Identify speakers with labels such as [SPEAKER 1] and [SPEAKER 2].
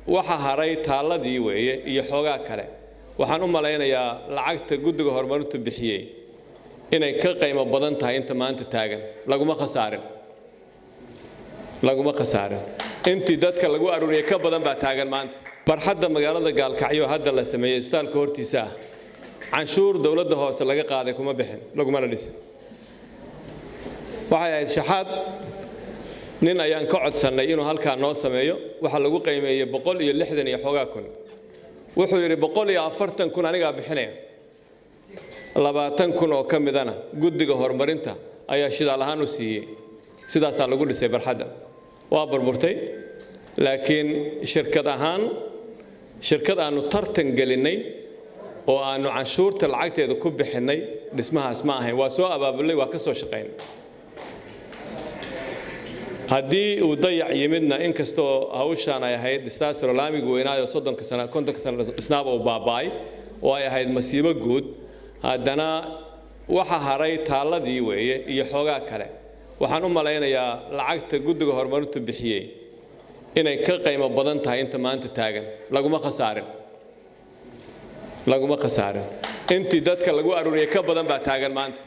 [SPEAKER 1] waxa haray taaladii weeye iyo xoogaa kale waxaan u malaynayaa lacagta guddiga horumarintu bixiyay inay ka qiimo badan tahay inta maanta taagan laguma khasaarin intii dadka lagu aruuriyay ka badan baa taagan maanta barxadda magaalada Gaalkacyo hadda la sameeyay isbitaalka hortiisa canshuur dawladda hoose laga qaaday kuma bixin laguma dhisin waxay ahayd shaxaad nin ayaan ka codsanay inuu halka noo sameeyo waxa lagu qiimeeyay 160 iyo xoogaa kun wuxuu yiri 140 kun aniga bixinaya 20 kun oo kamidana guddiga horumarinta ayaa shidaal ahaan u siiyay sidaas lagu dhisay barxadda waa burburtay laakiin shirkad aanu tartan gelinay oo aanu canshuurta lacagteeda ku bixinay dhismahaas ma ahayn waa soo abaabulay waa ka soo shaqeyn haddii uu dayac yimidna inkastoo hawshan ay ahayd disaster laamiga weynaayo 30 sano 50 sano isnaab oo baabay oo ay ahayd masiibo guud haddana waxa haray taaladii weeye iyo xoogaa kale waxaan u malaynayaa lacagta guddiga horumarintu bixiyay inay ka qiimo badan tahay inta maanta taagan laguma khasaarin intii dadka lagu aruuriyay ka badan baa taagan maanta